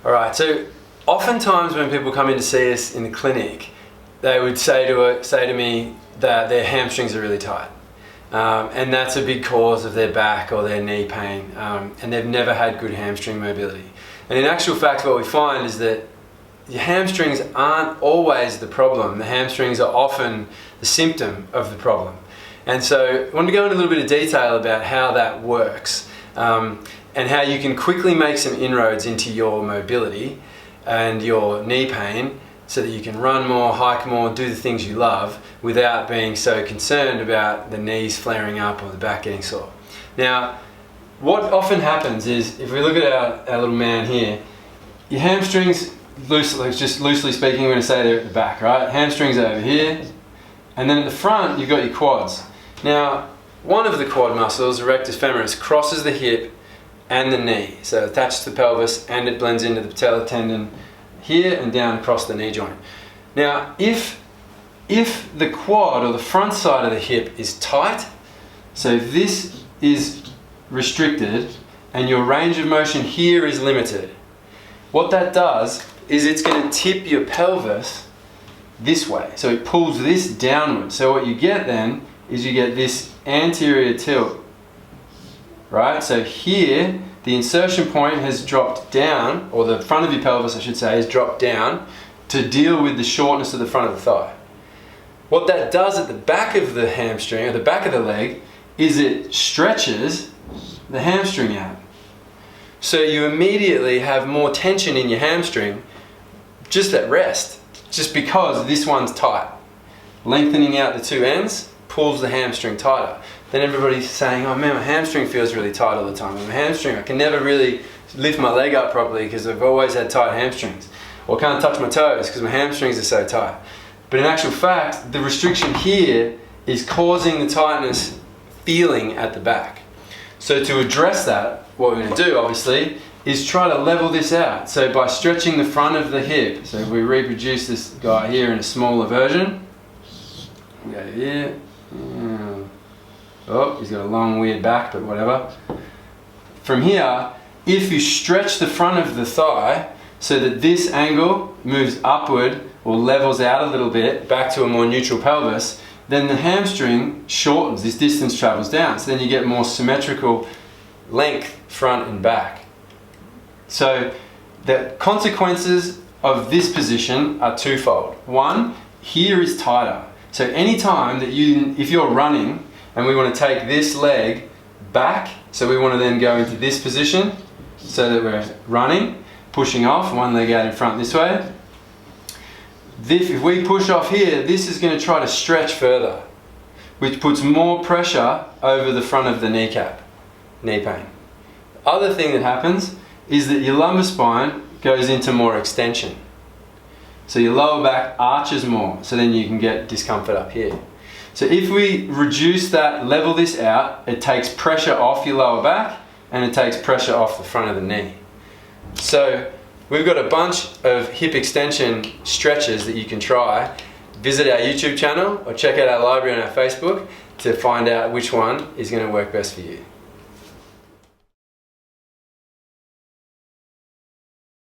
All right, so oftentimes when people come in to see us in the clinic, they would say to me that their hamstrings are really tight. And that's a big cause of their back or their knee pain, and they've never had good hamstring mobility. And in actual fact, what we find is that your hamstrings aren't always the problem. The hamstrings are often the symptom of the problem. And so I want to go into a little bit of detail about how that works, and how you can quickly make some inroads into your mobility and your knee pain so that you can run more, hike more, do the things you love without being so concerned about the knees flaring up or the back getting sore. Now, what often happens is, if we look at our little man here, your hamstrings, just loosely speaking, we're going to say they're at the back, right? Hamstrings are over here, and then at the front you've got your quads. Now, one of the quad muscles, the rectus femoris, crosses the hip and the knee, so it attaches to the pelvis and it blends into the patellar tendon here and down across the knee joint. Now, if the quad or the front side of the hip is tight, so if this is restricted and your range of motion here is limited, what that does is it's going to tip your pelvis this way. So it pulls this downward. So what you get then is you get this anterior tilt, right? So here, the insertion point has dropped down, or the front of your pelvis, I should say, has dropped down to deal with the shortness of the front of the thigh. What that does at the back of the hamstring, or the back of the leg, is it stretches the hamstring out. So you immediately have more tension in your hamstring just at rest, just because this one's tight. Lengthening out the two ends pulls the hamstring tighter. Then everybody's saying, oh man, my hamstring feels really tight all the time. My hamstring, I can never really lift my leg up properly because I've always had tight hamstrings. Or can't touch my toes because my hamstrings are so tight. But in actual fact, the restriction here is causing the tightness feeling at the back. So to address that, what we're going to do, obviously, is try to level this out. So by stretching the front of the hip, so if we reproduce this guy here in a smaller version, we go here. Oh, he's got a long weird back, but whatever. From here, if you stretch the front of the thigh so that this angle moves upward or levels out a little bit back to a more neutral pelvis, then the hamstring shortens, this distance travels down. So then you get more symmetrical length front and back. So the consequences of this position are twofold. One, here is tighter. So anytime that if you're running and we want to take this leg back, so we want to then go into this position so that we're running, pushing off, one leg out in front this way. If we push off here, this is going to try to stretch further, which puts more pressure over the front of the kneecap, knee pain. The other thing that happens is that your lumbar spine goes into more extension. So your lower back arches more, so then you can get discomfort up here. So if we reduce that, level this out, it takes pressure off your lower back and it takes pressure off the front of the knee. So we've got a bunch of hip extension stretches that you can try. Visit our YouTube channel or check out our library on our Facebook to find out which one is going to work best for you.